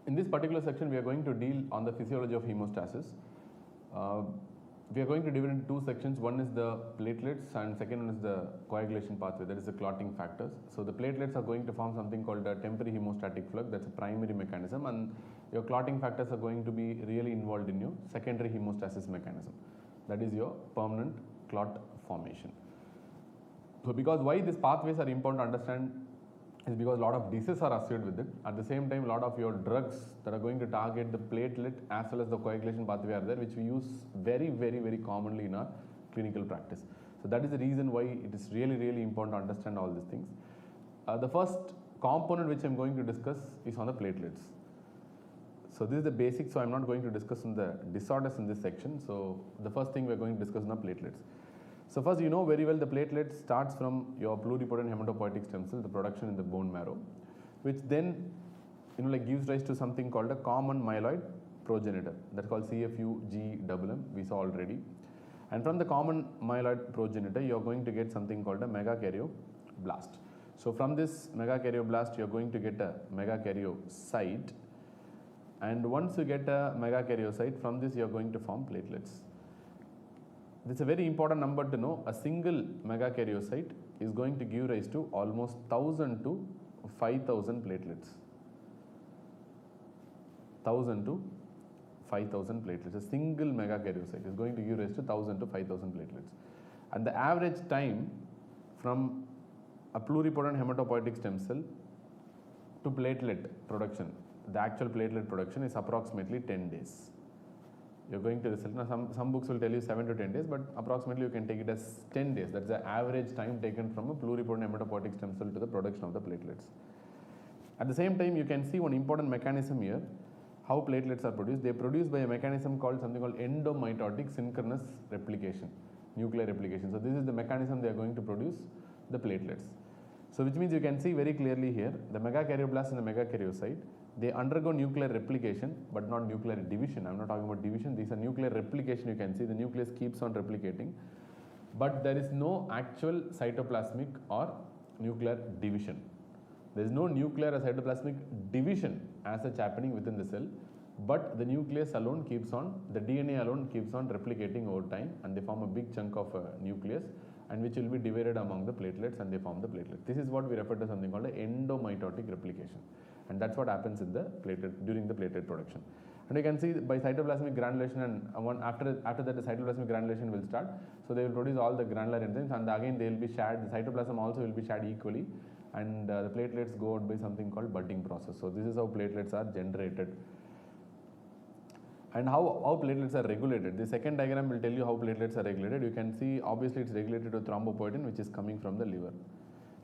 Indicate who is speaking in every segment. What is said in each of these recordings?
Speaker 1: In this particular section, we are going to deal on the physiology of hemostasis. We are going to divide into two sections. One is the platelets and second one is the coagulation pathway, that is the clotting factors. So the platelets are going to form something called a temporary hemostatic flux, that's a primary mechanism, and your clotting factors are going to be really involved in your secondary hemostasis mechanism, that is your permanent clot formation. So because why these pathways are important to understand is because a lot of diseases are associated with it. At the same time, a lot of your drugs that are going to target the platelet as well as the coagulation pathway are there, which we use very commonly in our clinical practice. So that is the reason why it is really important to understand all these things. The first component which I am going to discuss is on the platelets. So this is the basics, so I am not going to discuss on the disorders in this section. So the first thing we are going to discuss on the platelets. So first, you know very well the platelet starts from your pluripotent hematopoietic stem cell, the production in the bone marrow, which then gives rise to something called a common myeloid progenitor, that's called CFU-GMM, we saw already. And from the common myeloid progenitor, you are going to get something called a megakaryoblast. So from this megakaryoblast, you are going to get a megakaryocyte, and once you get a megakaryocyte, from this you are going to form platelets. This is a very important number to know. A single megakaryocyte is going to give rise to almost 1000 to 5000 platelets. 1000 to 5000 platelets. A single megakaryocyte is going to give rise to 1000 to 5000 platelets. And the average time from a pluripotent hematopoietic stem cell to platelet production, the actual platelet production, is approximately 10 days. You're going to result. Now some books will tell you 7 to 10 days, but approximately you can take it as 10 days. That's the average time taken from a pluripotent hematopoietic stem cell to the production of the platelets. At the same time, you can see one important mechanism here, how platelets are produced. They are produced by a mechanism called something called endomitotic synchronous replication, nuclear replication. So this is the mechanism they are going to produce the platelets. So which means you can see very clearly here, the megakaryoblast and the megakaryocyte, they undergo nuclear replication but not nuclear division. I am not talking about division, these are nuclear replication. You can see the nucleus keeps on replicating, but there is no actual cytoplasmic or nuclear division. There is no nuclear or cytoplasmic division as such happening within the cell, but the nucleus alone keeps on, the DNA alone keeps on replicating over time, and they form a big chunk of nucleus, and which will be divided among the platelets, and they form the platelet. This is what we refer to something called endomitotic replication, and that's what happens in the platelet during the platelet production. And you can see by cytoplasmic granulation, and after that the cytoplasmic granulation will start. So they will produce all the granular enzymes, and again they will be shared. The cytoplasm also will be shared equally, and the platelets go out by something called budding process. So this is how platelets are generated. And how platelets are regulated. The second diagram will tell you how platelets are regulated. You can see obviously it's regulated with thrombopoietin, which is coming from the liver.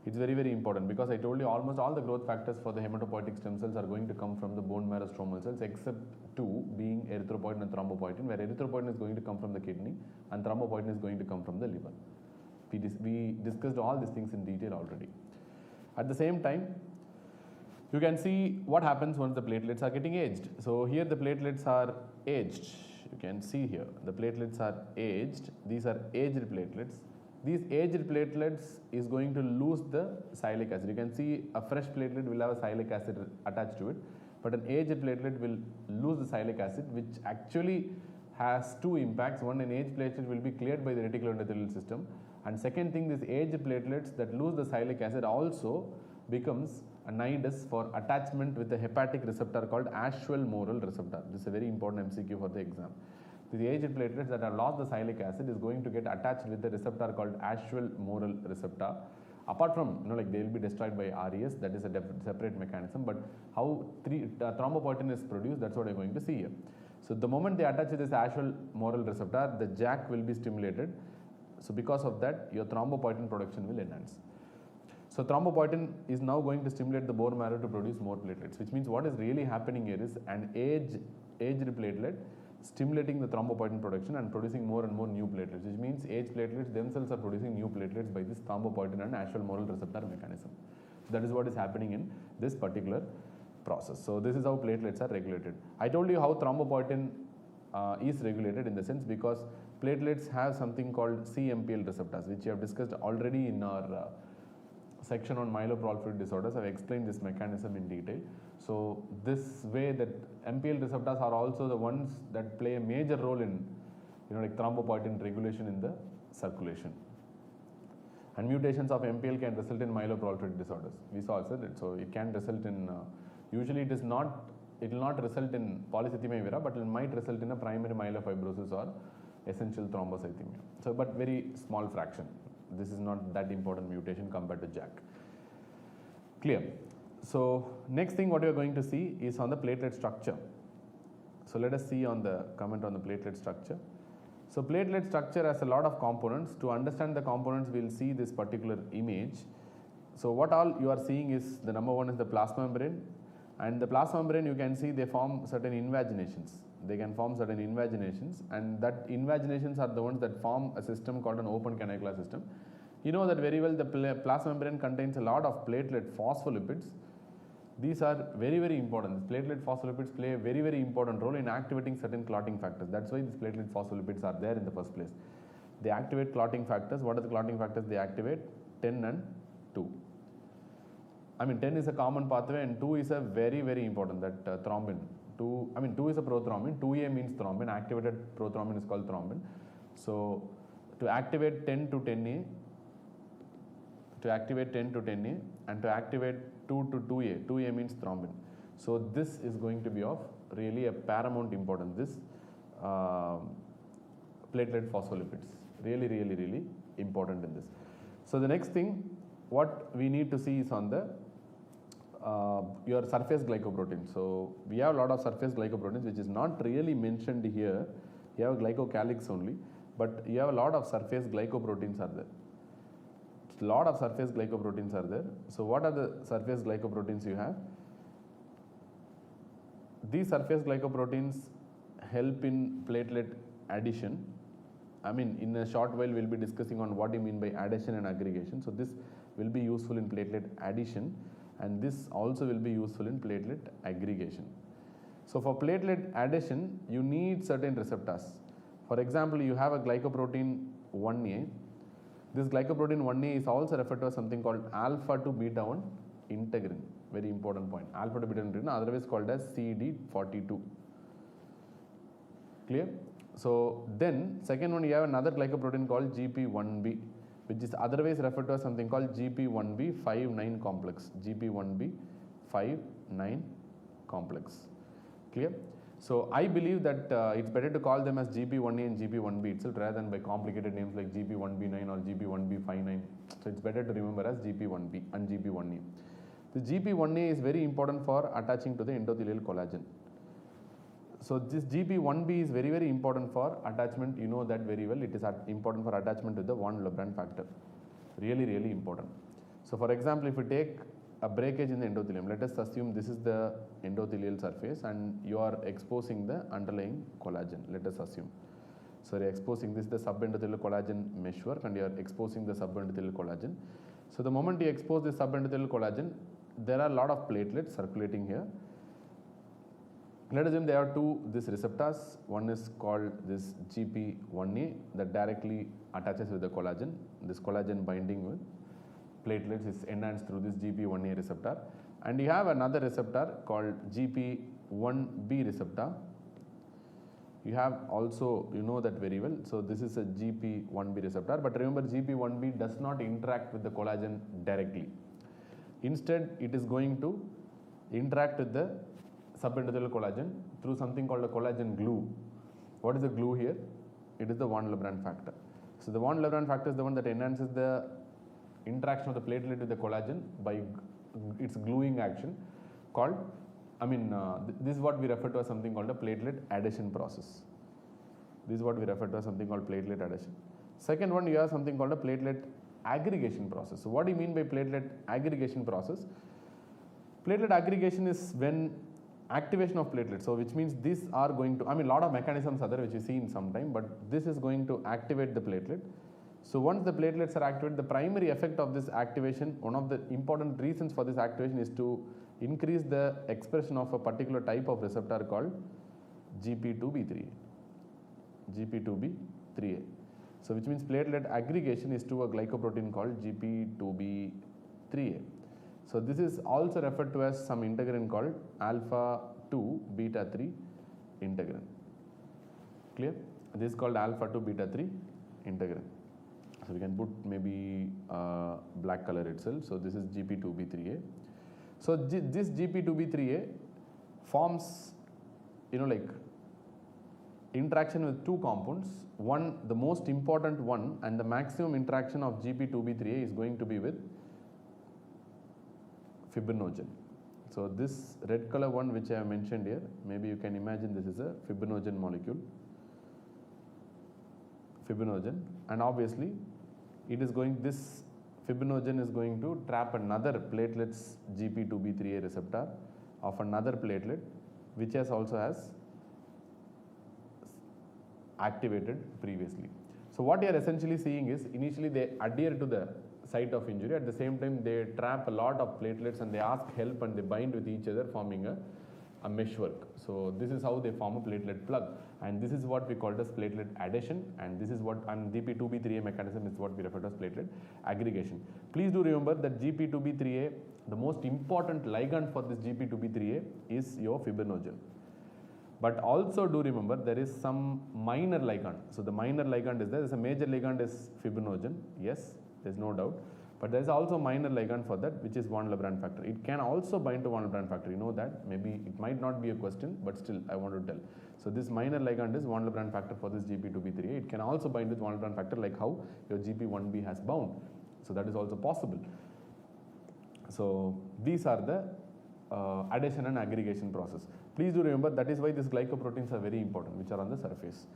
Speaker 1: It's very important because I told you almost all the growth factors for the hematopoietic stem cells are going to come from the bone marrow stromal cells, except two, being erythropoietin and thrombopoietin, where erythropoietin is going to come from the kidney and thrombopoietin is going to come from the liver. We discussed all these things in detail already. At the same time, you can see what happens once the platelets are getting aged. So here the platelets are aged. You can see here the platelets are aged. These are aged platelets. These aged platelets is going to lose the sialic acid. You can see a fresh platelet will have a sialic acid attached to it, but an aged platelet will lose the sialic acid, which actually has two impacts. One, an aged platelet will be cleared by the reticuloendothelial system, and second thing, these aged platelets that lose the sialic acid also becomes a nidus for attachment with the hepatic receptor called Ashwell-Morel receptor. This is a very important MCQ for the exam. The aged platelets that have lost the sialic acid is going to get attached with the receptor called Ashwell-Morel receptor. Apart from, they will be destroyed by RES, that is a separate mechanism, but how thrombopoietin is produced, that's what I'm going to see here. So the moment they attach to this Ashwell-Morel receptor, the JAK will be stimulated. So because of that, your thrombopoietin production will enhance. So thrombopoietin is now going to stimulate the bone marrow to produce more platelets, which means what is really happening here is an aged platelet stimulating the thrombopoietin production and producing more and more new platelets, which means aged platelets themselves are producing new platelets by this thrombopoietin and Ashwell-Morel receptor mechanism. That is what is happening in this particular process. So this is how platelets are regulated. I told you how thrombopoietin is regulated in the sense because platelets have something called CMPL receptors, which we have discussed already in our section on myeloproliferative disorders, I've explained this mechanism in detail. So this way that MPL receptors are also the ones that play a major role in, like thrombopoietin regulation in the circulation. And mutations of MPL can result in myeloproliferative disorders. We saw also that. So it can result in, usually it will not result in polycythemia vera, but it might result in a primary myelofibrosis or essential thrombocythemia. So, but very small fraction. This is not that important mutation compared to JAK. Clear? So next thing what you are going to see is on the platelet structure. So let us see on the comment on the platelet structure. So platelet structure has a lot of components. To understand the components, we will see this particular image. So what all you are seeing is, the number one is the plasma membrane, and the plasma membrane you can see they form certain invaginations. They can form certain invaginations, and that invaginations are the ones that form a system called an open canalicula system. You know that very well. The plasma membrane contains a lot of platelet phospholipids. These are very, very important. These platelet phospholipids play a very, very important role in activating certain clotting factors. That's why these platelet phospholipids are there in the first place. They activate clotting factors. What are the clotting factors they activate? 10 and 2. I mean, 10 is a common pathway and 2 is a very, very important, that thrombin. 2 is a prothrombin. 2A means thrombin. Activated prothrombin is called thrombin. So to activate 10 to 10A, and to activate 2 to 2A, 2A means thrombin. So this is going to be of really a paramount importance, this platelet phospholipids, really, really, really important in this. So the next thing what we need to see is on the your surface glycoprotein. So we have a lot of surface glycoproteins which is not really mentioned here. You have glycocalyx only, but you have a lot of surface glycoproteins are there. Lot of surface glycoproteins are there. So what are the surface glycoproteins you have? These surface glycoproteins help in platelet addition. I mean, in a short while we'll be discussing on what you mean by addition and aggregation. So this will be useful in platelet addition, and this also will be useful in platelet aggregation. So for platelet addition, you need certain receptors. For example, you have a glycoprotein 1A. This glycoprotein 1A is also referred to as something called alpha to beta 1 integrin. Very important point. Alpha to beta integrin, otherwise called as CD42. Clear? So then second one, you have another glycoprotein called GP1B, which is otherwise referred to as something called GP1B59 complex. GP1B59 complex. Clear? So I believe that it's better to call them as GP1A and GP1B itself rather than by complicated names like GP1B9 or GP1B59. So it's better to remember as GP1B and GP1A. The GP1A is very important for attaching to the endothelial collagen. So this GP1B is very, very important for attachment. You know that very well. It is important for attachment to the von Willebrand factor. Really, really important. So for example, if we take a breakage in the endothelium, let us assume this is the endothelial surface and you are exposing the underlying collagen. Let us assume. So you are exposing this, the subendothelial collagen meshwork, and you are exposing the subendothelial collagen. So the moment you expose the subendothelial collagen, there are a lot of platelets circulating here. Let us assume there are these receptors. One is called this GP1A that directly attaches with the collagen. This collagen binding with platelets is enhanced through this GP1A receptor. And you have another receptor called GP1B receptor. You have also, you know that very well. So this is a GP1B receptor, but remember GP1B does not interact with the collagen directly. Instead, it is going to interact with the subendothelial collagen through something called a collagen glue. What is the glue here? It is the von Willebrand factor. So the von Willebrand factor is the one that enhances the interaction of the platelet with the collagen by its gluing action called, this is what we refer to as something called a platelet adhesion process. This is what we refer to as something called platelet adhesion. Second one, you have something called a platelet aggregation process. So what do you mean by platelet aggregation process? Platelet aggregation is when activation of platelets, so which means these are going to, a lot of mechanisms are there which you see in some time, but this is going to activate the platelet. So once the platelets are activated, the primary effect of this activation, one of the important reasons for this activation is to increase the expression of a particular type of receptor called GP2B3A. So which means platelet aggregation is to a glycoprotein called GP2B3 3a. So this is also referred to as some integrin called alpha 2 beta 3 integrin. Clear? This is called alpha 2 beta 3 integrin. So we can put maybe black color itself. So this is GP2B3A. So this GP2B3A forms, like interaction with two compounds. One, the most important one, and the maximum interaction of GP2B3A is going to be with fibrinogen. So this red color one which I have mentioned here, maybe you can imagine this is a fibrinogen molecule. Fibrinogen, and obviously this fibrinogen is going to trap another platelet's GP2B3A receptor of another platelet which also has activated previously. So what you are essentially seeing is initially they adhere to the site of injury, at the same time they trap a lot of platelets and they ask help and they bind with each other, forming a meshwork. So this is how they form a platelet plug, and this is what we call as platelet adhesion, and this is what, and GP2B3A mechanism is what we refer to as platelet aggregation. Please do remember that GP2B3A, the most important ligand for this GP2B3A is your fibrinogen. But also do remember there is some minor ligand. So the minor ligand is there. There's a major ligand is fibrinogen. Yes, there's no doubt. But there is also a minor ligand for that, which is von Willebrand factor. It can also bind to von Willebrand factor. You know that. Maybe it might not be a question, but still I want to tell. So this minor ligand is von Willebrand factor for this GP2B3A. It can also bind with von Willebrand factor like how your GP1B has bound. So that is also possible. So these are the adhesion and aggregation process. Please do remember that is why these glycoproteins are very important, which are on the surface.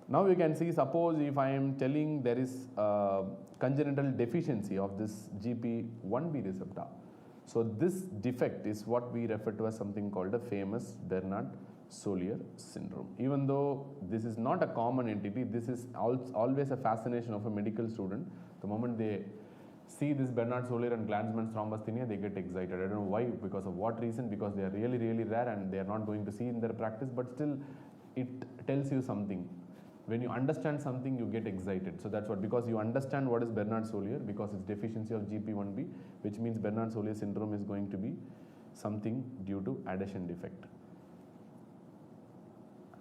Speaker 1: Now you can see, suppose if I am telling there is congenital deficiency of this GP1B receptor. So this defect is what we refer to as something called a famous Bernard-Soulier syndrome. Even though this is not a common entity, this is always a fascination of a medical student. The moment they see this Bernard-Soulier and Glanzmann's thrombasthenia, they get excited. I don't know why, because of what reason, because they are really, really rare and they are not going to see in their practice, but still it tells you something. When you understand something, you get excited. So that's what, because you understand what is Bernard-Soulier, because it's deficiency of GP1B, which means Bernard-Soulier syndrome is going to be something due to adhesion defect.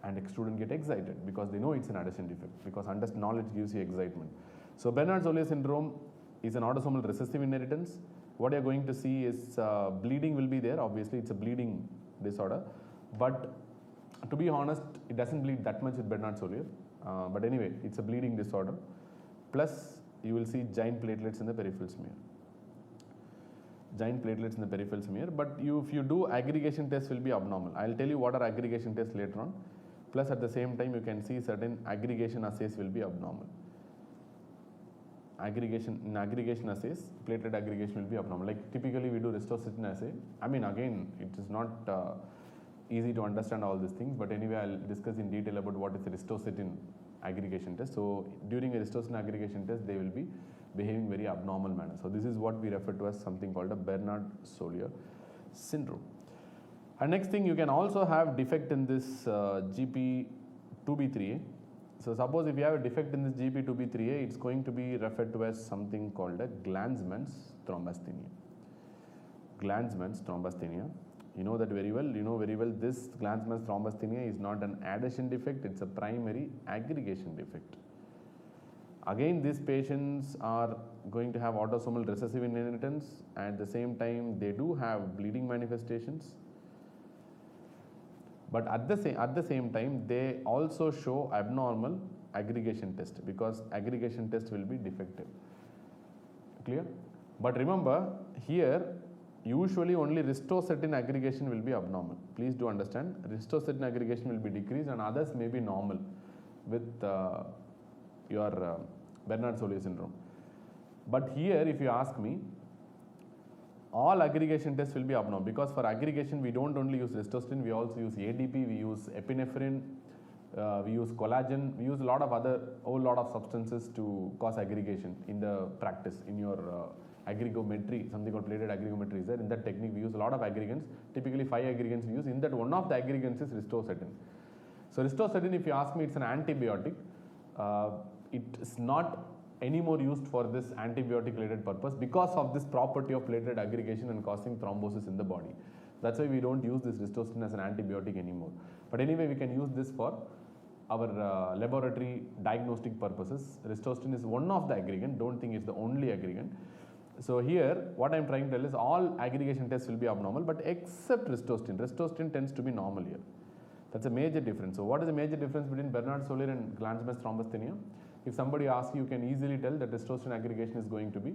Speaker 1: And a student get excited because they know it's an adhesion defect, because knowledge gives you excitement. So Bernard-Soulier syndrome is an autosomal recessive inheritance. What you're going to see is bleeding will be there. Obviously, it's a bleeding disorder. But to be honest, it doesn't bleed that much with Bernard-Soulier. But anyway, it's a bleeding disorder. Plus, you will see giant platelets in the peripheral smear. Giant platelets in the peripheral smear. But if you do aggregation tests, will be abnormal. I'll tell you what are aggregation tests later on. Plus, at the same time, you can see certain aggregation assays will be abnormal. In aggregation assays, platelet aggregation will be abnormal. Like typically we do ristocytin assay. I mean, again, it is not easy to understand all these things, but anyway, I'll discuss in detail about what is the ristocytin aggregation test. So during a ristocytin aggregation test, they will be behaving very abnormal manner. So this is what we refer to as something called a Bernard-Soulier syndrome. And next thing, you can also have defect in this GP2B3A. So suppose if you have a defect in this GP2B3A, it's going to be referred to as something called a Glanzmann's thrombasthenia. Glanzmann's thrombasthenia. You know that very well. You know very well this Glanzmann's thrombasthenia is not an adhesion defect, it's a primary aggregation defect. Again, these patients are going to have autosomal recessive inheritance, and at the same time they do have bleeding manifestations. But at the same time, they also show abnormal aggregation test, because aggregation test will be defective. Clear? But remember, here usually only ristocytin aggregation will be abnormal. Please do understand, ristocytin aggregation will be decreased and others may be normal with your Bernard-Soulier syndrome. But here, if you ask me, all aggregation tests will be abnormal, because for aggregation we don't only use ristocytin, we also use ADP, we use epinephrine, we use collagen, we use a whole lot of substances to cause aggregation in the practice. In your aggregometry, something called platelet aggregometry is there. In that technique we use a lot of aggregants, typically 5 aggregants we use. In that, one of the aggregants is ristocytin. So ristocytin, if you ask me, it's an antibiotic. It is not anymore used for this antibiotic related purpose because of this property of platelet aggregation and causing thrombosis in the body. That's why we don't use this Ristostrin as an antibiotic anymore. But anyway, we can use this for our laboratory diagnostic purposes. Ristostrin is one of the aggregant, don't think it's the only aggregant. So here, what I'm trying to tell is all aggregation tests will be abnormal, but except Ristostrin. Ristostrin tends to be normal here. That's a major difference. So what is the major difference between Bernard-Sollier and Glanzmann's thrombasthenia? If somebody asks you, you can easily tell that Ristostrin aggregation is going to be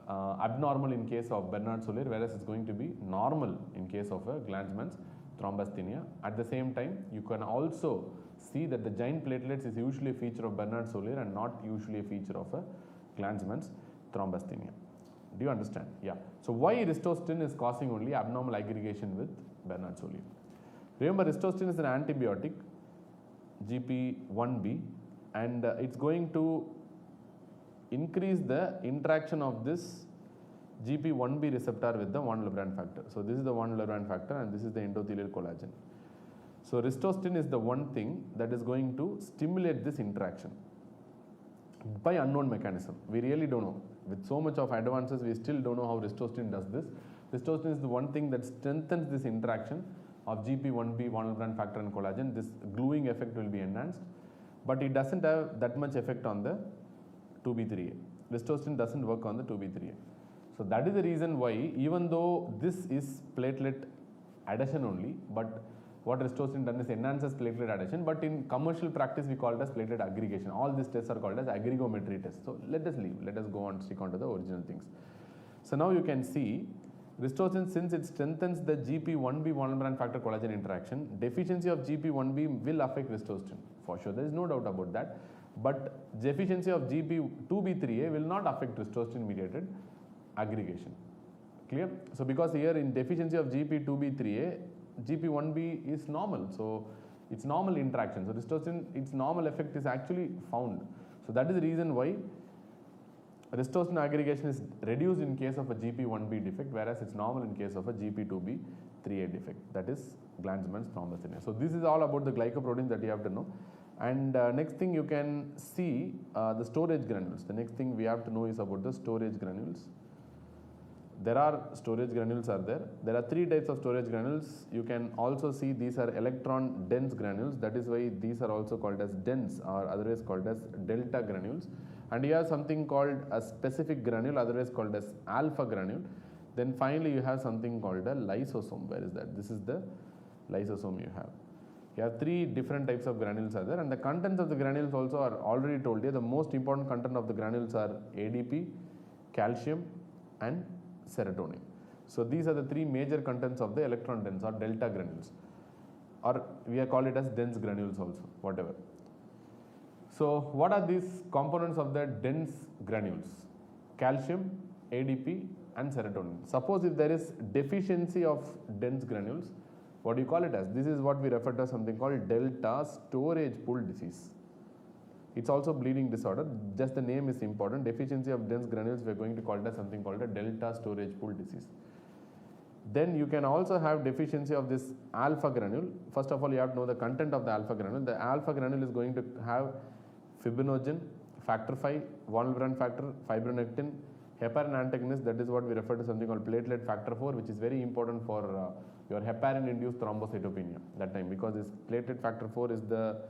Speaker 1: abnormal in case of Bernard-Sollier, whereas it's going to be normal in case of a Glanzmann's thrombasthenia. At the same time, you can also see that the giant platelets is usually a feature of Bernard-Sollier and not usually a feature of a Glanzmann's thrombasthenia. Do you understand? Yeah. So why Ristostrin is causing only abnormal aggregation with Bernard-Sollier? Remember, Ristostrin is an antibiotic, GP1B, and it's going to increase the interaction of this GP1B receptor with the von Willebrand factor. So this is the von Willebrand factor and this is the endothelial collagen. So Ristostrin is the one thing that is going to stimulate this interaction by unknown mechanism. We really don't know. With so much of advances, we still don't know how Ristostrin does this. Ristostrin is the one thing that strengthens this interaction of GP1B, von Willebrand factor and collagen. This gluing effect will be enhanced, but it doesn't have that much effect on the 2B3A. Ristostrin doesn't work on the 2B3A. So that is the reason why, even though this is platelet adhesion only, but what Ristostrin does is enhances platelet adhesion, but in commercial practice we call it as platelet aggregation. All these tests are called as aggregometry tests. So let us leave, let us go on, stick on to the original things. So now you can see Ristostrin, since it strengthens the GP1B von Willebrand factor collagen interaction, deficiency of GP1B will affect Ristostrin for sure. There is no doubt about that. But deficiency of GP2B3A will not affect Ristostrin mediated aggregation. Clear? So because here in deficiency of GP2B3A, GP1B is normal. So it's normal interaction. So Ristostrin, its normal effect is actually found. So that is the reason why Ristostrin aggregation is reduced in case of a GP1B defect, whereas it's normal in case of a GP2B3A defect. That is Glanzmann's thrombasthenia. So this is all about the glycoproteins that you have to know. And next thing you can see the storage granules. The next thing we have to know is about the storage granules. There are storage granules are there. There are three types of storage granules. You can also see these are electron dense granules. That is why these are also called as dense or otherwise called as delta granules. And you have something called a specific granule, otherwise called as alpha granule. Then finally you have something called a lysosome. Where is that? This is the lysosome you have. You have three different types of granules are there, and the contents of the granules also are already told here. The most important content of the granules are ADP, calcium and serotonin. So these are the three major contents of the electron dense or delta granules, or we call it as dense granules also, whatever. So what are these components of the dense granules? Calcium, ADP and serotonin. Suppose if there is deficiency of dense granules, what do you call it as? This is what we refer to as something called delta storage pool disease. It's also bleeding disorder. Just the name is important. Deficiency of dense granules, we are going to call it as something called a delta storage pool disease. Then you can also have deficiency of this alpha granule. First of all, you have to know the content of the alpha granule. The alpha granule is going to have fibrinogen, factor V, von Willebrand factor, fibronectin, heparin antagonist. That is what we refer to something called platelet factor 4, which is very important for your heparin-induced thrombocytopenia that time, because this platelet factor 4 is the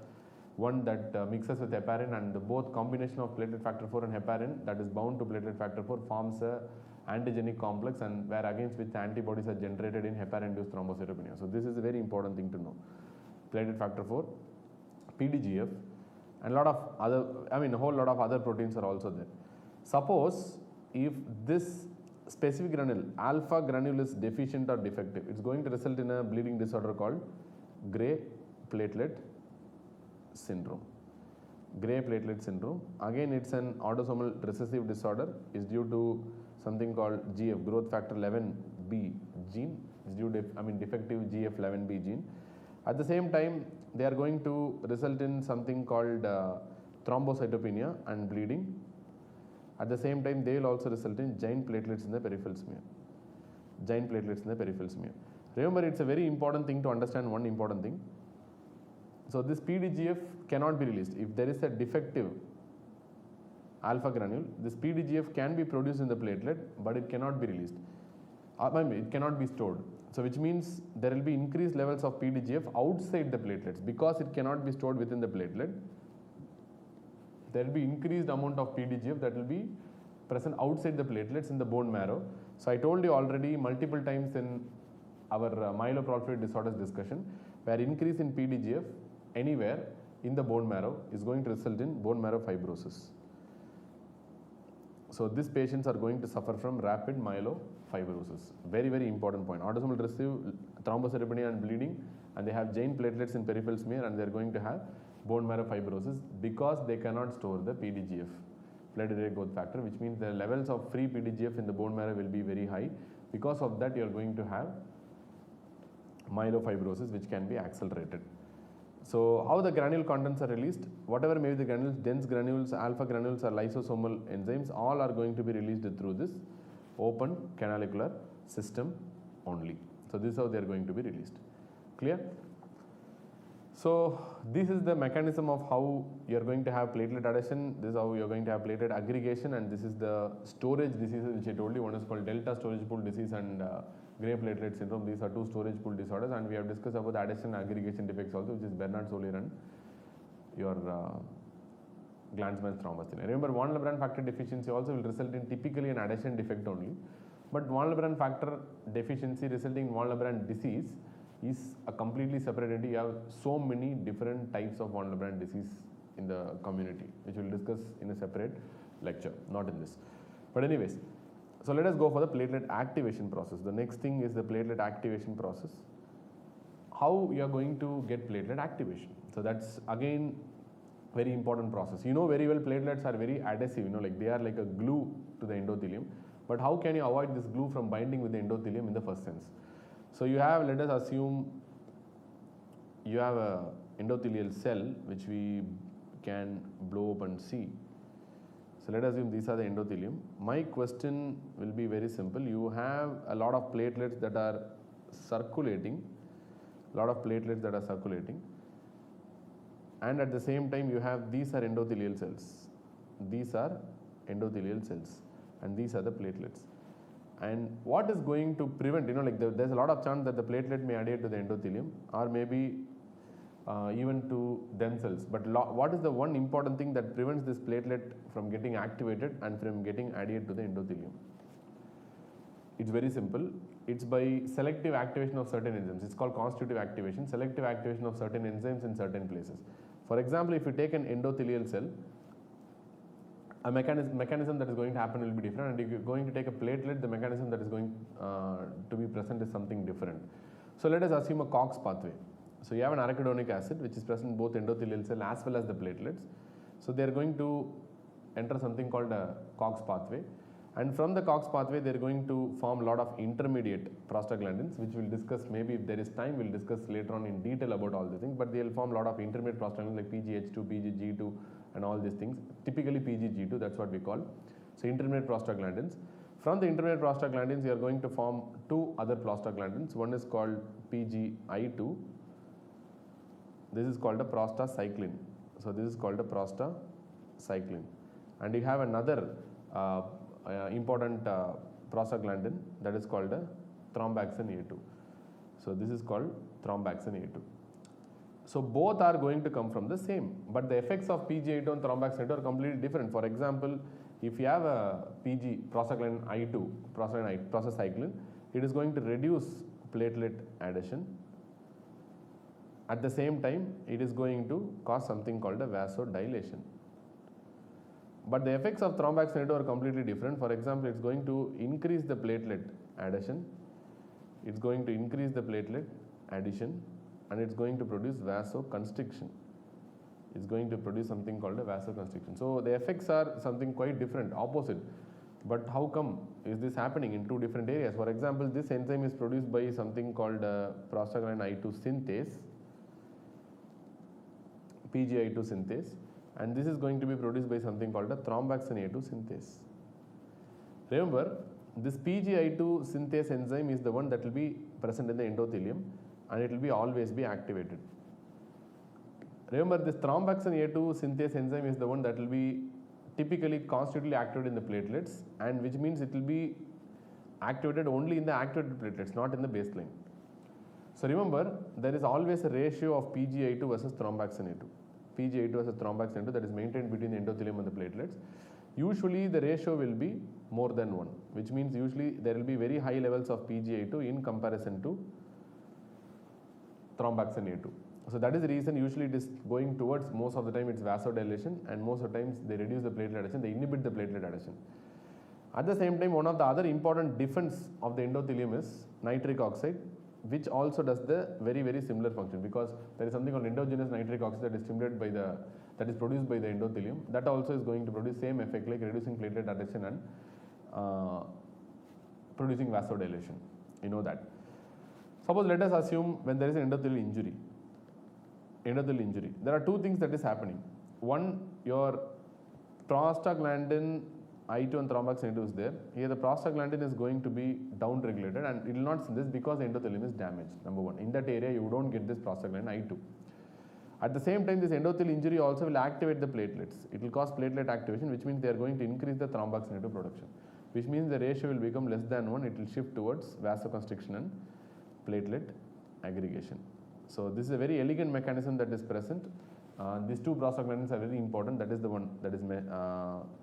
Speaker 1: one that mixes with heparin, and both combination of platelet factor 4 and heparin that is bound to platelet factor 4 forms a antigenic complex, and where against which antibodies are generated in heparin-induced thrombocytopenia. So this is a very important thing to know. Platelet factor 4, PDGF, and a whole lot of other proteins are also there. Suppose if this specific granule, alpha granule, is deficient or defective, it's going to result in a bleeding disorder called gray platelet syndrome. Gray platelet syndrome. Again, it's an autosomal recessive disorder. Is due to something called GF, growth factor 11B gene. Is due to defective GF11B gene. At the same time, they are going to result in something called thrombocytopenia and bleeding. At the same time, they will also result in giant platelets in the peripheral smear. Giant platelets in the peripheral smear. Remember, it's a very important thing to understand one important thing. So this PDGF cannot be released. If there is a defective alpha granule, this PDGF can be produced in the platelet, but it cannot be released. It cannot be stored. So which means there will be increased levels of PDGF outside the platelets because it cannot be stored within the platelet. There will be increased amount of PDGF that will be present outside the platelets in the bone marrow. So I told you already multiple times in our myeloproliferative disorders discussion, where increase in PDGF anywhere in the bone marrow is going to result in bone marrow fibrosis. So these patients are going to suffer from rapid myelofibrosis. Very, very important point. Autosomal recessive thrombocytopenia and bleeding, and they have giant platelets in peripheral smear, and they are going to have bone marrow fibrosis because they cannot store the PDGF, platelet growth factor, which means the levels of free PDGF in the bone marrow will be very high. Because of that, you are going to have myelofibrosis, which can be accelerated. So how the granule contents are released? Whatever may be the granules, dense granules, alpha granules, or lysosomal enzymes, all are going to be released through this open canalicular system only. So this is how they are going to be released. Clear? So this is the mechanism of how you are going to have platelet adhesion. This is how you are going to have platelet aggregation, and this is the storage diseases which I told you. One is called delta storage pool disease and gray platelet syndrome. These are two storage pool disorders, and we have discussed about the adhesion and aggregation defects also, which is Bernard-Solier and your Glanzmann's thrombus. Remember, von Willebrand factor deficiency also will result in typically an adhesion defect only, but von Willebrand factor deficiency resulting in von Willebrand disease is a completely separate entity. You have so many different types of von Willebrand disease in the community, which we will discuss in a separate lecture, not in this. But anyways, so let us go for the platelet activation process. The next thing is the platelet activation process. How you are going to get platelet activation? So that's again very important process. You know very well platelets are very adhesive, like they are like a glue to the endothelium. But how can you avoid this glue from binding with the endothelium in the first sense? So you have, let us assume you have a endothelial cell which we can blow up and see. So let us assume these are the endothelium. My question will be very simple. You have a lot of platelets that are circulating, and at the same time you have, these are endothelial cells. These are endothelial cells, and these are the platelets. And what is going to prevent, there's a lot of chance that the platelet may adhere to the endothelium, or maybe even to themselves. But what is the one important thing that prevents this platelet from getting activated and from getting adhered to the endothelium? It's very simple. It's by selective activation of certain enzymes. It's called constitutive activation, selective activation of certain enzymes in certain places. For example, if you take an endothelial cell, a mechanism that is going to happen will be different, and if you're going to take a platelet, the mechanism that is going to be present is something different. So let us assume a COX pathway. So you have an arachidonic acid which is present in both endothelial cell as well as the platelets. So they are going to enter something called a COX pathway, and from the COX pathway they are going to form a lot of intermediate prostaglandins, which we'll discuss, maybe if there is time we'll discuss later on in detail about all these things, but they will form a lot of intermediate prostaglandins like PGH2, PGG2 and all these things, typically PGG2, that's what we call. So intermediate prostaglandins. From the intermediate prostaglandins you are going to form two other prostaglandins. One is called PGI2. This is called a prostacyclin. So this is called a prostacyclin. And you have another important prostaglandin that is called a thromboxane A2. So this is called thromboxane A2. So both are going to come from the same, but the effects of PGI2 and thromboxane A2 are completely different. For example, if you have a PG prostaglandin I2, prostacyclin, it is going to reduce platelet adhesion. At the same time, it is going to cause something called a vasodilation. But the effects of thromboxane A2 are completely different. For example, it's going to increase the platelet adhesion, it's going to increase the platelet adhesion, and it's going to produce vasoconstriction. It's going to produce something called a vasoconstriction. So the effects are something quite different, opposite. But how come is this happening in two different areas? For example, this enzyme is produced by something called prostaglandin I2 synthase, PGI2 synthase, and this is going to be produced by something called a thromboxane A2 synthase. Remember, this PGI2 synthase enzyme is the one that will be present in the endothelium, and it will be always be activated. Remember, this thromboxane A2 synthase enzyme is the one that will be typically constitutively activated in the platelets, and which means it will be activated only in the activated platelets, not in the baseline. So remember, there is always a ratio of PGI2 versus thromboxane A2. PGI2 versus thromboxane A2 that is maintained between the endothelium and the platelets. Usually the ratio will be more than 1, which means usually there will be very high levels of PGI2 in comparison to thromboxane A2. So that is the reason usually it is going towards, most of the time it's vasodilation, and most of the times they reduce the platelet adhesion, they inhibit the platelet adhesion. At the same time, one of the other important defense of the endothelium is nitric oxide, which also does the very, very similar function, because there is something called endogenous nitric oxide that is stimulated by the, that is produced by the endothelium, that also is going to produce same effect like reducing platelet adhesion and producing vasodilation. You know that. Suppose let us assume when there is an endothelial injury, there are two things that is happening. One, your prostaglandin I2 and thromboxane A2 is there. Here the prostaglandin is going to be down regulated, and it will not synthesize because the endothelium is damaged, number one. In that area you don't get this prostaglandin I2. At the same time, this endothelial injury also will activate the platelets. It will cause platelet activation, which means they are going to increase the thromboxane A2 production, which means the ratio will become less than 1. It will shift towards vasoconstriction and platelet aggregation. So this is a very elegant mechanism that is present. These two prostaglandins are very important. That is the one that is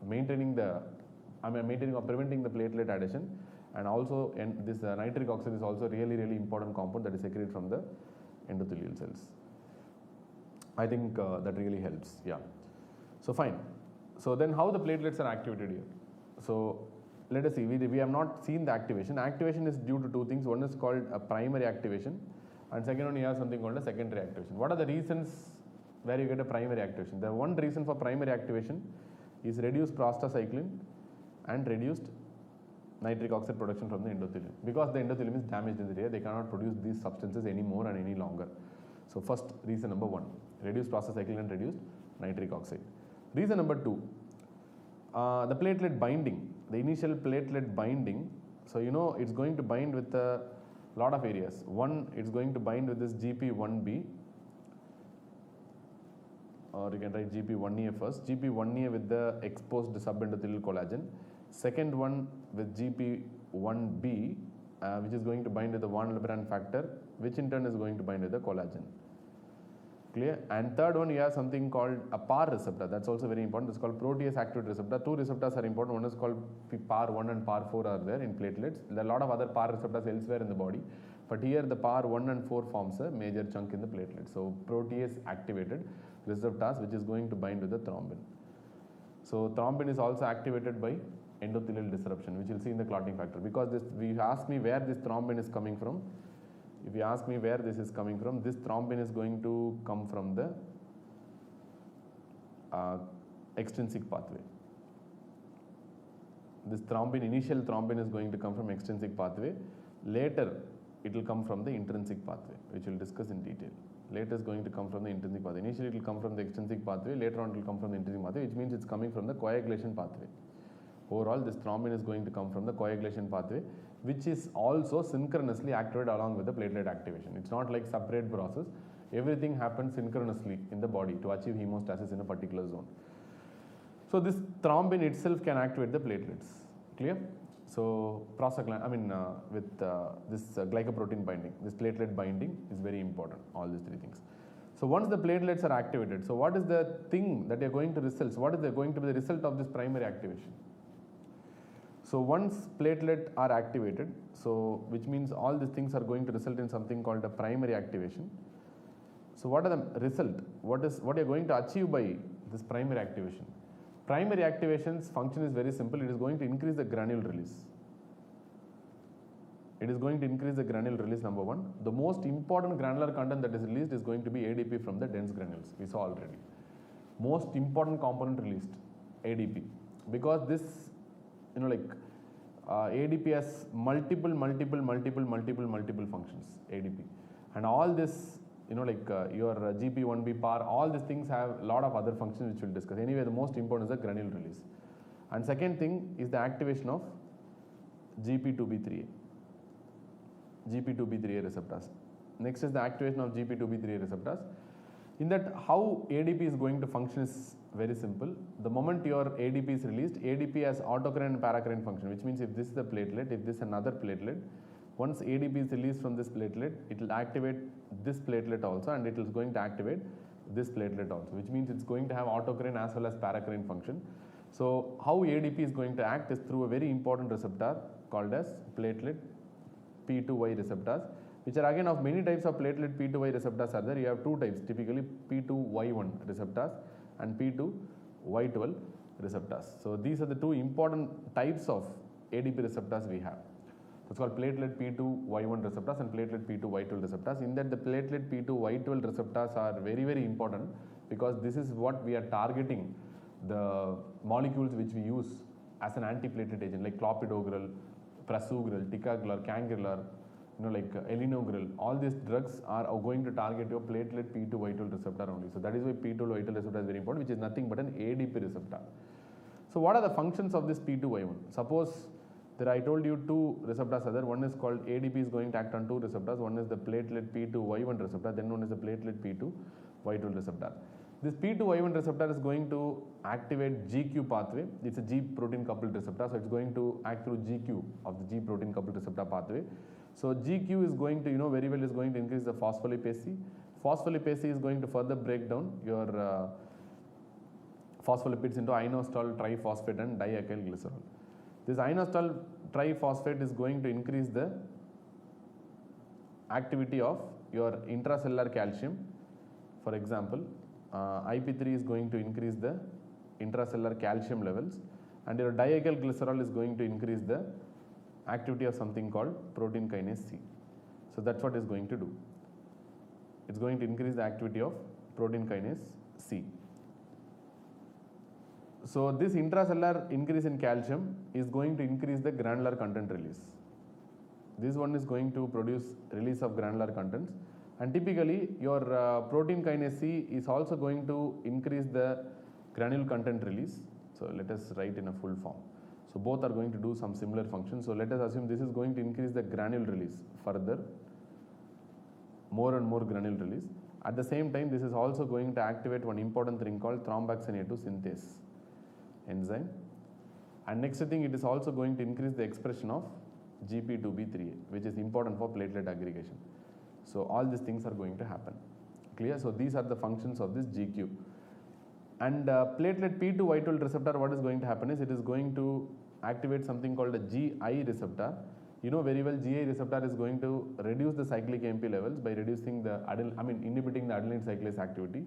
Speaker 1: maintaining or preventing the platelet adhesion, and also this nitric oxide is also really, really important compound that is secreted from the endothelial cells. I think that really helps. Yeah. So fine. So then how the platelets are activated here? So let us see. We have not seen the activation. Activation is due to two things. One is called a primary activation, and second one you have something called a secondary activation. What are the reasons where you get a primary activation? The one reason for primary activation is reduced prostacyclin and reduced nitric oxide production from the endothelium. Because the endothelium is damaged in the area, they cannot produce these substances anymore and any longer. So first reason number one, reduced prostacyclin and reduced nitric oxide. Reason number two, the platelet binding, the initial platelet binding. So you know it's going to bind with a lot of areas. One, it's going to bind with this GP1B, or you can write GP1A first. GP1A with the exposed subendothelial collagen. Second one with GP1B, which is going to bind with the von Willebrand factor, which in turn is going to bind with the collagen. Clear? And third one, you have something called a PAR receptor. That's also very important. It's called protease activated receptor. Two receptors are important. One is called PAR1 and PAR4 are there in platelets. There are a lot of other PAR receptors elsewhere in the body, but here the PAR1 and 4 forms a major chunk in the platelet. So protease activated receptors, which is going to bind with the thrombin. So thrombin is also activated by endothelial disruption, which you'll see in the clotting factor. Because this, if you ask me where this thrombin is coming from, if you ask me where this is coming from, this thrombin is going to come from the extrinsic pathway. This thrombin, initial thrombin is going to come from extrinsic pathway. Later, it will come from the intrinsic pathway, which we'll discuss in detail. Later is going to come from the intrinsic pathway. Initially, it will come from the extrinsic pathway. Later on, it will come from the intrinsic pathway, which means it's coming from the coagulation pathway. Overall, this thrombin is going to come from the coagulation pathway, which is also synchronously activated along with the platelet activation. It's not like separate process. Everything happens synchronously in the body to achieve hemostasis in a particular zone. So this thrombin itself can activate the platelets. Clear? So prostaglandin, with this glycoprotein binding, this platelet binding is very important. All these three things. So once the platelets are activated, so what is the thing that you are going to result? So what is going to be the result of this primary activation? So once platelet are activated, so which means all these things are going to result in something called a primary activation. So what are the result? What you are going to achieve by this primary activation? Primary activation's function is very simple. It is going to increase the granule release. It is going to increase the granule release, number one. The most important granular content that is released is going to be ADP from the dense granules. We saw already. Most important component released, ADP. Because this, ADP has multiple functions, ADP. And all this, your GP1B PAR, all these things have a lot of other functions which we'll discuss. Anyway, the most important is the granule release. And second thing is the activation of GP2B3A. GP2B3A receptors. Next is the activation of GP2B3A receptors. In that, how ADP is going to function is very simple. The moment your ADP is released, ADP has autocrine and paracrine function, which means if this is the platelet, if this is another platelet, once ADP is released from this platelet, it will activate this platelet also, and it is going to activate this platelet also, which means it's going to have autocrine as well as paracrine function. So how ADP is going to act is through a very important receptor called as platelet P2Y receptors, which are again of many types of platelet P2Y receptors are there. You have two types, typically P2Y1 receptors and P2Y12 receptors. So these are the two important types of ADP receptors we have. So it's called platelet P2Y1 receptors and platelet P2Y12 receptors. In that, the platelet P2Y12 receptors are very, very important, because this is what we are targeting the molecules which we use as an antiplatelet agent, like clopidogrel, prasugrel, ticagrelor, cangrelor, like elinogrel. All these drugs are going to target your platelet P2Y12 receptor only. So that is why P2Y12 receptor is very important, which is nothing but an ADP receptor. So what are the functions of this P2Y1? Suppose there I told you two receptors are there. One is called ADP is going to act on two receptors. One is the platelet P2Y1 receptor, then one is the platelet P2Y12 receptor. This P2Y1 receptor is going to activate GQ pathway. It's a G protein coupled receptor, so it's going to act through GQ of the G protein coupled receptor pathway. So GQ is going to, very well, is going to increase the phospholipase C. Phospholipase C is going to further break down your phospholipids into inositol triphosphate and diacylglycerol. This inositol triphosphate is going to increase the activity of your intracellular calcium. For example, IP3 is going to increase the intracellular calcium levels, and your diacylglycerol is going to increase the activity of something called protein kinase C. So that's what it's going to do. It's going to increase the activity of protein kinase C. So this intracellular increase in calcium is going to increase the granular content release. This one is going to produce release of granular contents, and typically your protein kinase C is also going to increase the granule content release. So let us write in a full form. So both are going to do some similar functions. So let us assume this is going to increase the granule release further, more and more granule release. At the same time, this is also going to activate one important thing called thromboxane A2 synthase enzyme. And next thing, it is also going to increase the expression of GP2B3A, which is important for platelet aggregation. So all these things are going to happen. Clear? So these are the functions of this GQ. And platelet P2Y12 receptor, what is going to happen is it is going to activate something called a GI receptor. You know very well, GI receptor is going to reduce the cyclic AMP levels by reducing the inhibiting the adenylyl cyclase activity.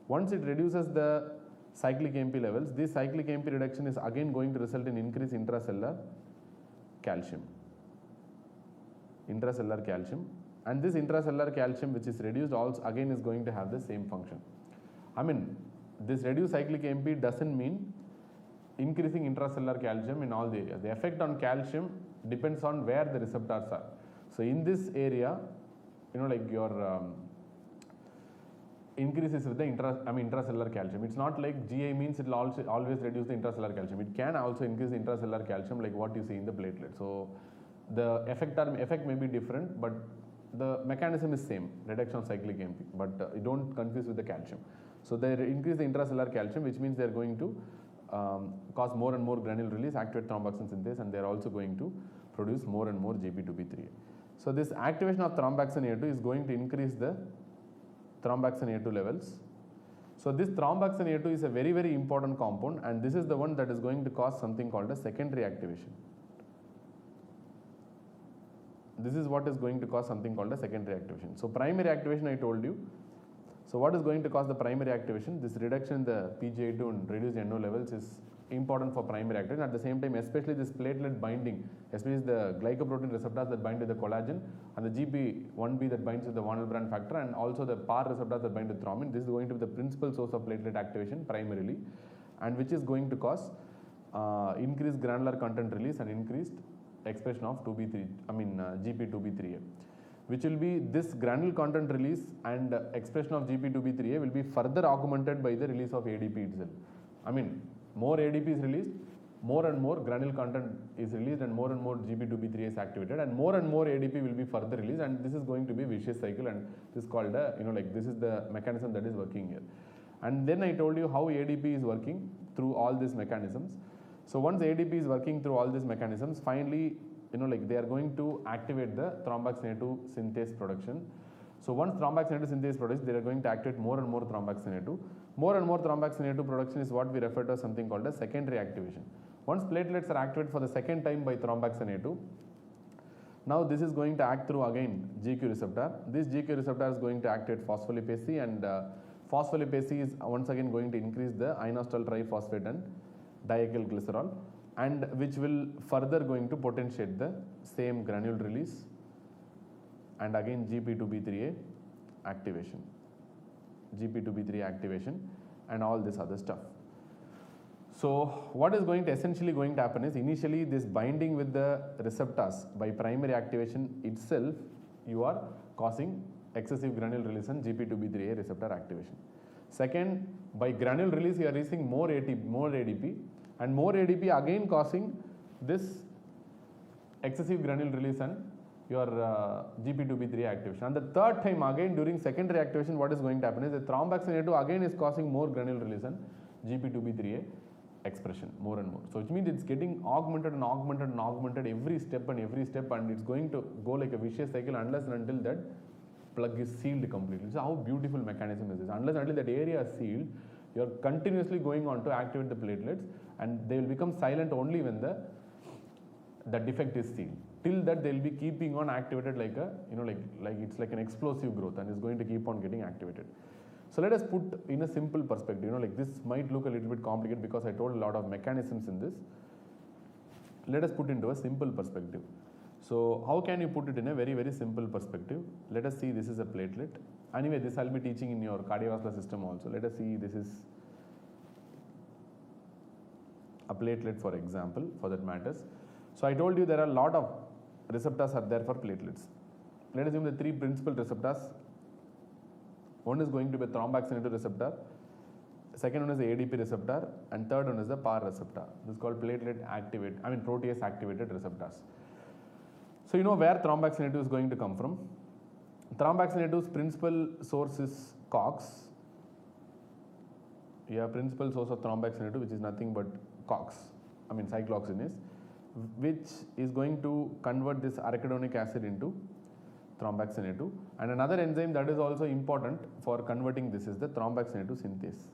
Speaker 1: Once it reduces the cyclic AMP levels, this cyclic AMP reduction is again going to result in increased intracellular calcium. And this intracellular calcium which is reduced also again is going to have the same function. This reduced cyclic AMP doesn't mean increasing intracellular calcium in all the areas. The effect on calcium depends on where the receptors are. So in this area, like your increases with the intracellular calcium. It's not like GI means it will also always reduce the intracellular calcium. It can also increase the intracellular calcium like what you see in the platelet. So the effect may be different, but the mechanism is same, reduction of cyclic AMP, but you don't confuse with the calcium. So they increase the intracellular calcium, which means they are going to cause more and more granule release, activate thromboxane synthase, and they are also going to produce more and more GP2B3A. So this activation of thromboxane A2 is going to increase the thromboxane A2 levels. So this thromboxane A2 is a very, very important compound, and this is the one that is going to cause something called a secondary activation. This is what is going to cause something called a secondary activation. So primary activation I told you. So what is going to cause the primary activation? This reduction in the PGI2 and reduced NO levels is important for primary activation. At the same time, especially this platelet binding, especially the glycoprotein receptors that bind to the collagen, and the GP1B that binds to the von Willebrand factor, and also the PAR receptors that bind to thrombin. This is going to be the principal source of platelet activation primarily, and which is going to cause increased granular content release and increased expression of GP2B3A, which will be this granule content release and expression of GP2B3A will be further augmented by the release of ADP itself. More ADP is released, more and more granule content is released and more GP2B3A is activated and more ADP will be further released, and this is going to be a vicious cycle, and this is called a, this is the mechanism that is working here. And then I told you how ADP is working through all these mechanisms. So once ADP is working through all these mechanisms, finally, they are going to activate the thromboxane 2 synthase production. So once thromboxane 2 synthase produced, they are going to activate more and more thromboxane 2. More and more thromboxane 2 production is what we refer to as something called as secondary activation. Once platelets are activated for the second time by thromboxane 2, now this is going to act through again GQ receptor. This GQ receptor is going to activate phospholipase C, and phospholipase C is once again going to increase the inositol triphosphate and diacyl glycerol, and which will further going to potentiate the same granule release and again GP2B3A activation, GP2B3A activation and all this other stuff. So what is going to essentially going to happen is, initially this binding with the receptors by primary activation itself, you are causing excessive granule release and GP2B3A receptor activation. Second, by granule release you are releasing more ADP, and more ADP again causing this excessive granule release and your GP2B3A activation. And the third time again during secondary activation, what is going to happen is the thromboxane 2 again is causing more granule release and GP2B3A expression more and more. So which means it's getting augmented every step, and it's going to go like a vicious cycle unless and until that plug is sealed completely. So how beautiful mechanism is this? Unless until that area is sealed, you are continuously going on to activate the platelets, and they will become silent only when the defect is sealed. Till that they will be keeping on activated like a, like it's like an explosive growth, and is going to keep on getting activated. So let us put in a simple perspective, this might look a little bit complicated because I told a lot of mechanisms in this. Let us put into a simple perspective. So how can you put it in a very, very simple perspective? Let us see, this is a platelet. Anyway, this I'll be teaching in your cardiovascular system also. Let us see, this is a platelet, for example, for that matters. So I told you there are a lot of receptors are there for platelets. Let us assume the three principal receptors. One is going to be a thromboxane 2 receptor, second one is the ADP receptor, and third one is the PAR receptor. This is called protease activated receptors. So you know where thromboxane 2 is going to come from. Thromboxane 2's principal source is COX. You have principal source of thromboxane 2, which is nothing but COX, cyclooxygenase, which is going to convert this arachidonic acid into thromboxane 2, and another enzyme that is also important for converting this is the thromboxane 2 synthase.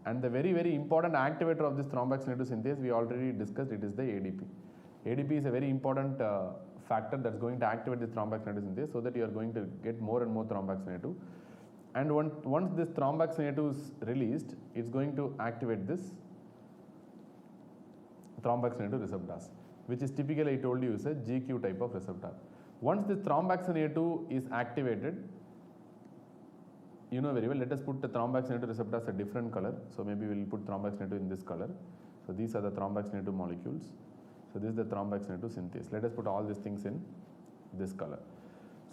Speaker 1: And the very, very important activator of this thromboxane 2 synthase we already discussed, it is the ADP. ADP is a very important factor that's going to activate this thromboxane 2 synthase, so that you are going to get more and more thromboxane 2. And once this thromboxane 2 is released, it's going to activate this thromboxane 2 receptors, which is typically, I told you, is a GQ type of receptor. Once this thromboxane 2 is activated, you know very well, let us put the thromboxane 2 receptors a different color. So maybe we will put thromboxane 2 in this color. So these are the thromboxane 2 molecules. So this is the thromboxane 2 synthase. Let us put all these things in this color.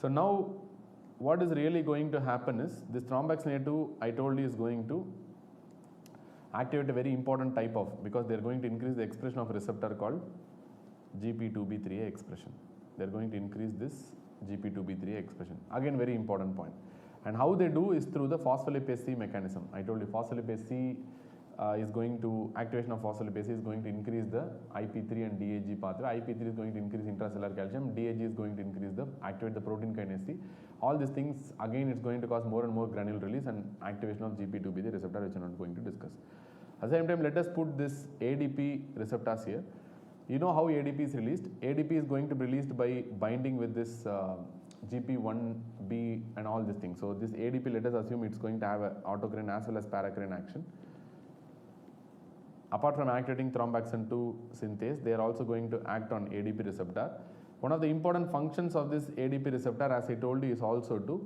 Speaker 1: So now what is really going to happen is, this thromboxane 2, I told you, is going to activate a very important type of, because they are going to increase the expression of a receptor called GP2B3A expression. They are going to increase this GP2B3A expression. Again, very important point. And how they do is through the phospholipase C mechanism. I told you phospholipase C activation of phospholipase C is going to increase the IP3 and DAG pathway. IP3 is going to increase intracellular calcium. DAG is going to activate the protein kinase C. All these things, again, it's going to cause more and more granule release and activation of GP2B3 receptor, which I'm not going to discuss. At the same time, let us put this ADP receptors here. You know how ADP is released? ADP is going to be released by binding with this GP1B and all these things. So this ADP, let us assume it's going to have an autocrine as well as paracrine action. Apart from activating thromboxane 2 synthase, they are also going to act on ADP receptor. One of the important functions of this ADP receptor, as I told you, is also to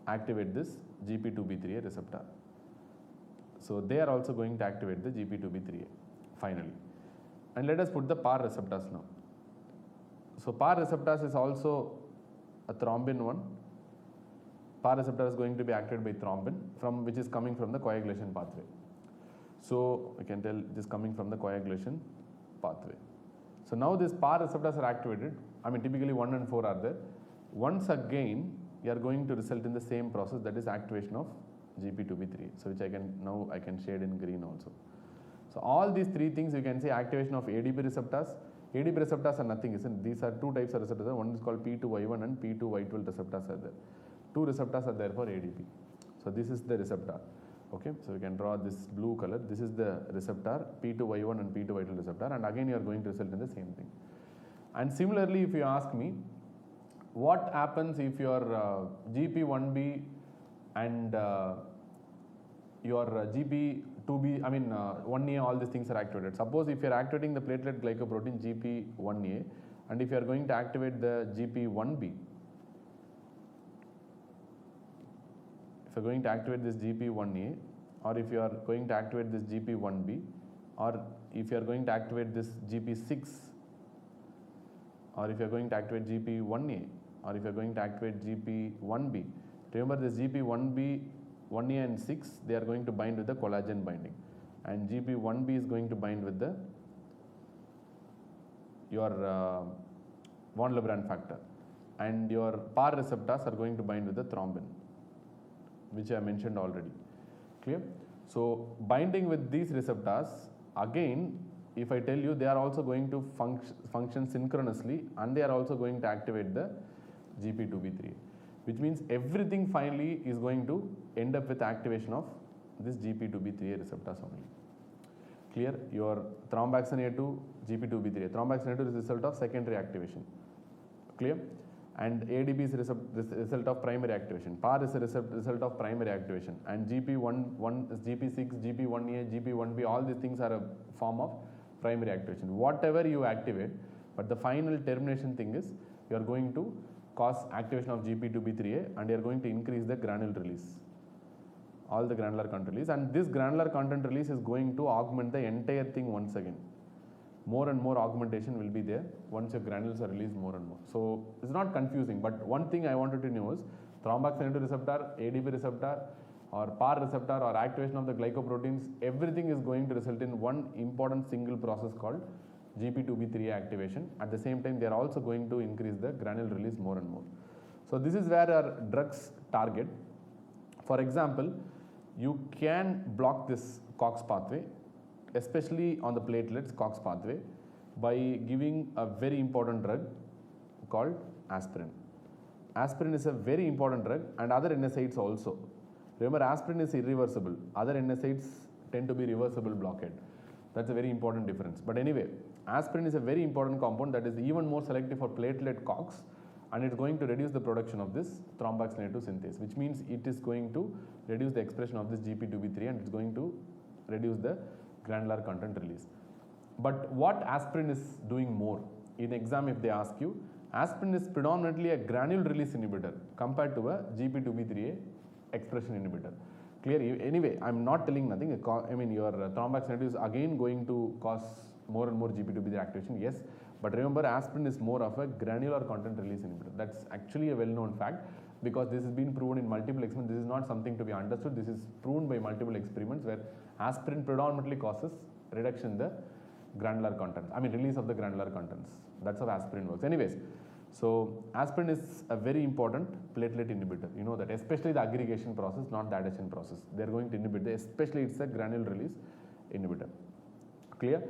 Speaker 1: activate this GP2B3A receptor. So they are also going to activate the GP2B3A finally. And let us put the PAR receptors now. So PAR receptors is also a thrombin one. PAR receptor is going to be activated by thrombin, which is coming from the coagulation pathway. So I can tell this coming from the coagulation pathway. So now these PAR receptors are activated. I mean, typically 1 and 4 are there. Once again, you are going to result in the same process, that is activation of GP2B3. So which I can shade in green also. So all these three things you can say activation of ADP receptors. ADP receptors are nothing, isn't it? These are two types of receptors. One is called P2Y1 and P2Y12 receptors are there. Two receptors are there for ADP. So this is the receptor. Okay, so we can draw this blue color. This is the receptor P2Y1 and P2Y12 receptor, and again you are going to result in the same thing. And similarly, if you ask me, what happens if your GP1B and your GP2B, 1A, all these things are activated. Suppose if you are activating the platelet glycoprotein GP1A, and if you are going to activate the GP1B, if you are going to activate this GP1A, or if you are going to activate this GP1B, or if you are going to activate this GP6, or if you are going to activate GP1A, or if you are going to activate GP1B, remember this GP1B, 1A and 6, they are going to bind with the collagen binding, and GP1B is going to bind with the your von Lebrun factor, and your PAR receptors are going to bind with the thrombin, which I mentioned already. Clear? So binding with these receptors, again, if I tell you, they are also going to function synchronously, and they are also going to activate the GP2B3, which means everything finally is going to end up with activation of this GP2B3 receptors only. Clear? Your thromboxane A2, GP2B3. Thromboxane A2 is the result of secondary activation. Clear? And ADP is result of primary activation. PAR is a result of primary activation. And GP1, GP6, GP1A, GP1B, all these things are a form of primary activation. Whatever you activate, but the final termination thing is you are going to cause activation of GP2B3A, and you are going to increase the granule release, all the granular content release, and this granular content release is going to augment the entire thing once again. More and more augmentation will be there once your granules are released more and more. So it's not confusing, but one thing I wanted to know is thromboxane A2 receptor, ADP receptor, or PAR receptor, or activation of the glycoproteins, everything is going to result in one important single process called GP2B3A activation. At the same time, they are also going to increase the granule release more and more. So this is where our drugs target. For example, you can block this COX pathway, especially on the platelets COX pathway, by giving a very important drug called aspirin. Aspirin is a very important drug, and other NSAIDs also. Remember, aspirin is irreversible. Other NSAIDs tend to be reversible blockade. That's a very important difference. But anyway, aspirin is a very important compound that is even more selective for platelet COX, and it's going to reduce the production of this thromboxane A2 synthase, which means it is going to reduce the expression of this GP2B3, and it's going to reduce the granular content release. But what aspirin is doing more? In exam, if they ask you, aspirin is predominantly a granule release inhibitor compared to a GP2B3A expression inhibitor. Clear? Anyway, I'm not telling nothing. Your thromboxane A2 is again going to cause more and more GP2B3 activation, yes. But remember, aspirin is more of a granular content release inhibitor. That's actually a well-known fact, because this has been proven in multiple experiments. This is not something to be understood. This is proven by multiple experiments where aspirin predominantly causes reduction in the granular content, release of the granular contents. That's how aspirin works. Anyways, so aspirin is a very important platelet inhibitor. You know that, especially the aggregation process, not the adhesion process. They're going to inhibit, especially it's a granule release inhibitor. Clear?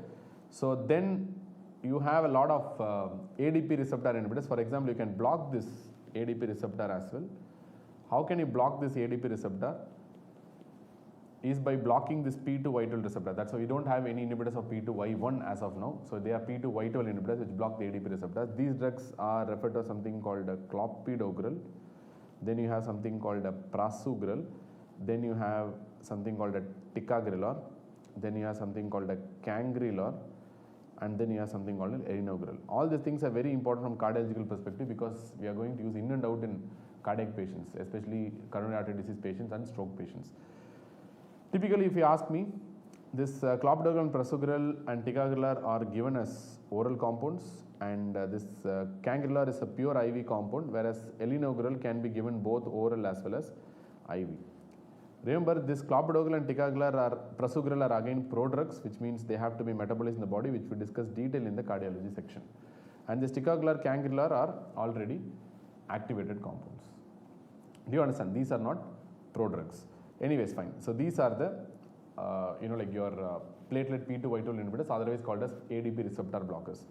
Speaker 1: So then you have a lot of ADP receptor inhibitors. For example, you can block this ADP receptor as well. How can you block this ADP receptor? Is by blocking this P2Y12 receptor. That's why we don't have any inhibitors of P2Y1 as of now. So they are P2Y12 inhibitors which block the ADP receptors. These drugs are referred to something called a clopidogrel. Then you have something called a prasugrel. Then you have something called a ticagrelor. Then you have something called a cangrelor. And then you have something called an erinogrel. All these things are very important from cardiological perspective, because we are going to use in and out in cardiac patients, especially coronary artery disease patients and stroke patients. Typically, if you ask me, this clopidogrel, prasugrel and ticagrelor are given as oral compounds, and this cangrelor is a pure IV compound, whereas erinogrel can be given both oral as well as IV. Remember, this clopidogrel and prasugrel are again prodrugs, which means they have to be metabolized in the body, which we discuss detail in the cardiology section. And this ticagrelor, cangrelor are already activated compounds. Do you understand? These are not prodrugs. Anyways, fine. So these are the like your platelet P2Y12 inhibitors, otherwise called as ADP receptor blockers.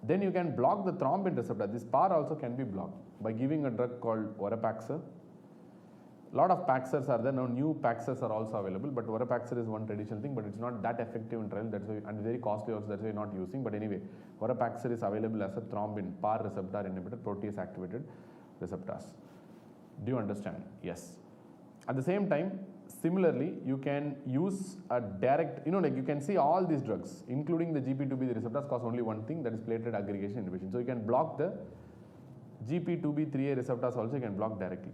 Speaker 1: Then you can block the thrombin receptor. This PAR also can be blocked by giving a drug called Vorapaxar. A lot of Paxars are there. Now new Paxars are also available, but Vorapaxar is one traditional thing, but it's not that effective in trial. That's why, and very costly also. That's why we're not using. But anyway, Vorapaxar is available as a thrombin PAR receptor inhibitor, protease activated receptors. Do you understand? Yes. At the same time, similarly, you can use a direct, like you can see all these drugs, including the GP2B receptors, cause only one thing, that is platelet aggregation inhibition. So you can block the GP2B3A receptors also, you can block directly.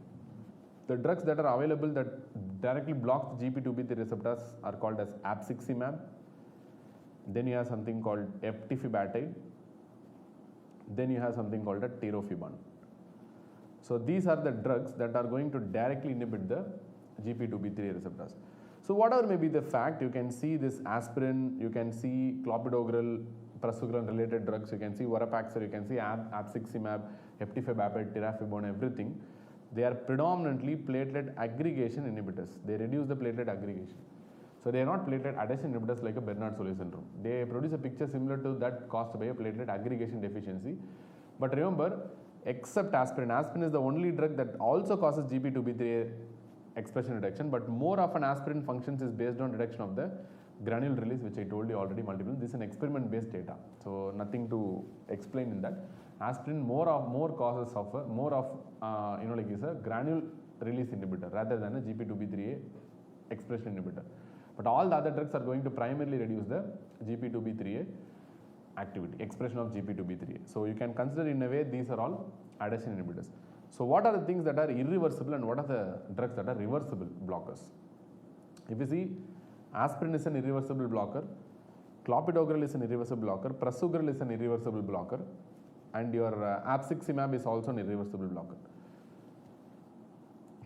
Speaker 1: The drugs that are available that directly block the GP2B3 receptors are called as abciximab. Then you have something called eptifibatide. Then you have something called a tirofiban. So these are the drugs that are going to directly inhibit the GP2B3 receptors. So whatever may be the fact, you can see this aspirin, you can see clopidogrel, prasugrel related drugs, you can see Vorapaxar, you can see abciximab, eptifibatide, tirofiban, everything. They are predominantly platelet aggregation inhibitors. They reduce the platelet aggregation. So they are not platelet adhesion inhibitors like a Bernard-Solé syndrome. They produce a picture similar to that caused by a platelet aggregation deficiency. But remember, except aspirin, aspirin is the only drug that also causes GP2B3 expression reduction, but more often aspirin functions is based on reduction of the granule release, which I told you already multiple. This is an experiment based data, so nothing to explain in that. Aspirin more causes suffer, more of like is a granule release inhibitor rather than a GP2B3A expression inhibitor. But all the other drugs are going to primarily reduce the GP2B3A activity, expression of GP2B3A. So you can consider in a way these are all adhesion inhibitors. So what are the things that are irreversible and what are the drugs that are reversible blockers? If you see, aspirin is an irreversible blocker, clopidogrel is an irreversible blocker, prasugrel is an irreversible blocker, and your abciximab is also an irreversible blocker.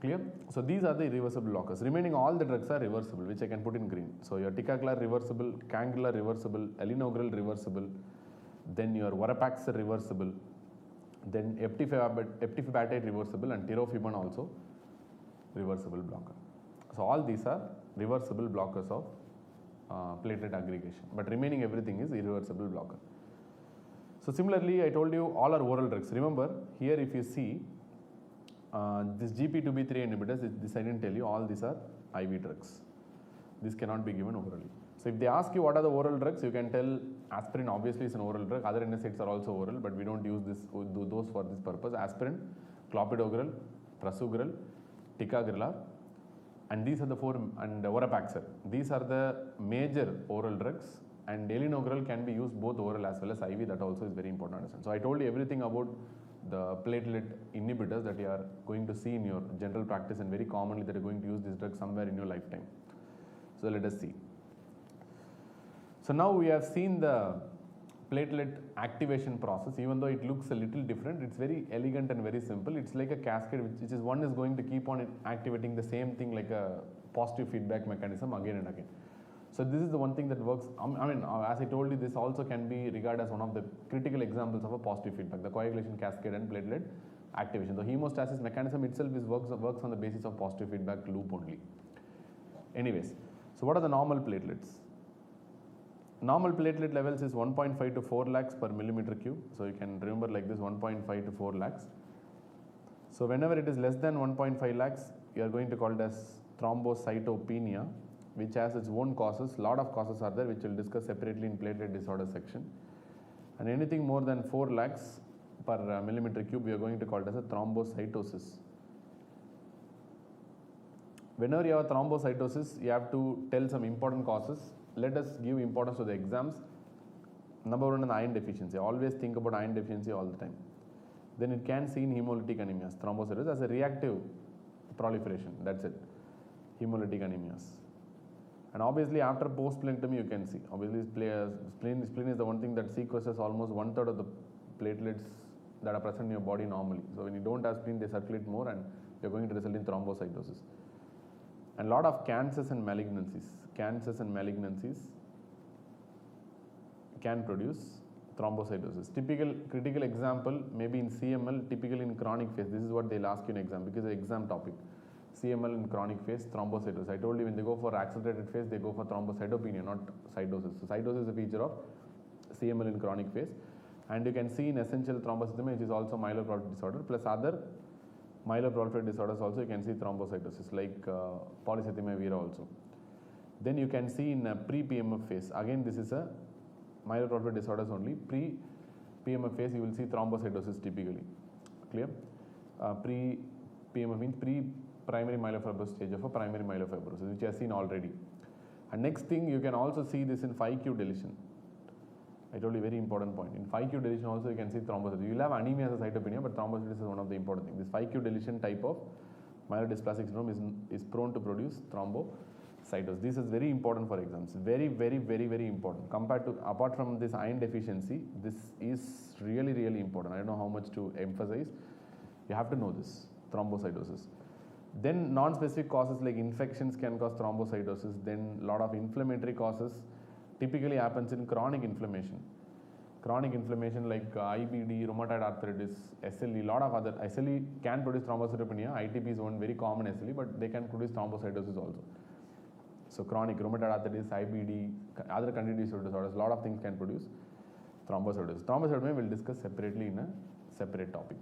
Speaker 1: Clear? So these are the irreversible blockers. Remaining all the drugs are reversible, which I can put in green. So your ticagrelor reversible, cangrelor reversible, elinogrel reversible, then your Vorapaxar reversible, then eptifibatide reversible, and tirofiban also reversible blocker. So all these are reversible blockers of platelet aggregation, but remaining everything is irreversible blocker. So similarly, I told you all are oral drugs. Remember here, if you see this GP2B3 inhibitors, this I didn't tell you, all these are IV drugs. This cannot be given orally. So if they ask you what are the oral drugs, you can tell aspirin obviously is an oral drug. Other NSAIDs are also oral, but we don't use those for this purpose. Aspirin, clopidogrel, prasugrel, ticagrelor, and these are the four, and Vorapaxar. These are the major oral drugs, and elinogrel can be used both oral as well as IV. That also is very important to understand. So I told you everything about the platelet inhibitors that you are going to see in your general practice, and very commonly that you are going to use this drug somewhere in your lifetime. So let us see. So now we have seen the platelet activation process. Even though it looks a little different, it's very elegant and very simple. It's like a cascade, which is one is going to keep on activating the same thing like a positive feedback mechanism again and again. So this is the one thing that works. I mean, as I told you, this also can be regarded as one of the critical examples of a positive feedback, the coagulation cascade and platelet activation. The hemostasis mechanism itself works on the basis of positive feedback loop only. Anyways, so what are the normal platelets? Normal platelet levels is 1.5 to 4 lakhs per millimeter cube. So you can remember like this, 1.5 to 4 lakhs. So whenever it is less than 1.5 lakhs, you are going to call it as thrombocytopenia, which has its own causes. Lot of causes are there, which we'll discuss separately in platelet disorder section. And anything more than 4 lakhs per millimeter cube, we are going to call it as a thrombocytosis. Whenever you have a thrombocytosis, you have to tell some important causes. Let us give importance to the exams. Number one is iron deficiency. Always think about iron deficiency all the time. Then it can see in hemolytic anemias, thrombocytosis as a reactive proliferation. That's it. Hemolytic anemias. And obviously after post-splenectomy you can see. Obviously spleen is the one thing that sequesters almost 1/3 of the platelets that are present in your body normally. So when you don't have spleen, they circulate more and you're going to result in thrombocytosis. And lot of cancers and malignancies can produce thrombocytosis. Typical critical example maybe in CML, typically in chronic phase. This is what they'll ask you in exam because it's an exam topic. CML in chronic phase, thrombocytosis. I told you when they go for accelerated phase, they go for thrombocytopenia, not cytosis. So cytosis is a feature of CML in chronic phase. And you can see in essential thrombocythemia, which is also myeloproliferative disorder, plus other myeloproliferative disorders also you can see thrombocytosis like polycythemia vera also. Then you can see in pre-PMF phase, again this is a myeloproliferative disorders only. Pre-PMF phase you will see thrombocytosis typically. Clear? Pre-PMF means pre-primary myelofibrosis stage of a primary myelofibrosis, which I have seen already. And next thing, you can also see this in 5q deletion. I told you very important point. In 5q deletion also you can see thrombocytosis. You will have anemia as a cytopenia, but thrombocytosis is one of the important things. This 5q deletion type of myelodysplastic syndrome is prone to produce thrombocytosis. This is very important for exams. Very, very, very, very important. Apart from this iron deficiency, this is really, really important. I don't know how much to emphasize. You have to know this, thrombocytosis. Then non-specific causes like infections can cause thrombocytosis. Then a lot of inflammatory causes typically happens in chronic inflammation. Chronic inflammation like IBD, rheumatoid arthritis, SLE, lot of other. SLE can produce thrombocytopenia. ITP is one very common SLE, but they can produce thrombocytosis also. So chronic rheumatoid arthritis, IBD, other continuous disorders, lot of things can produce thrombocytosis. Thrombocytopenia we'll discuss separately in a separate topic.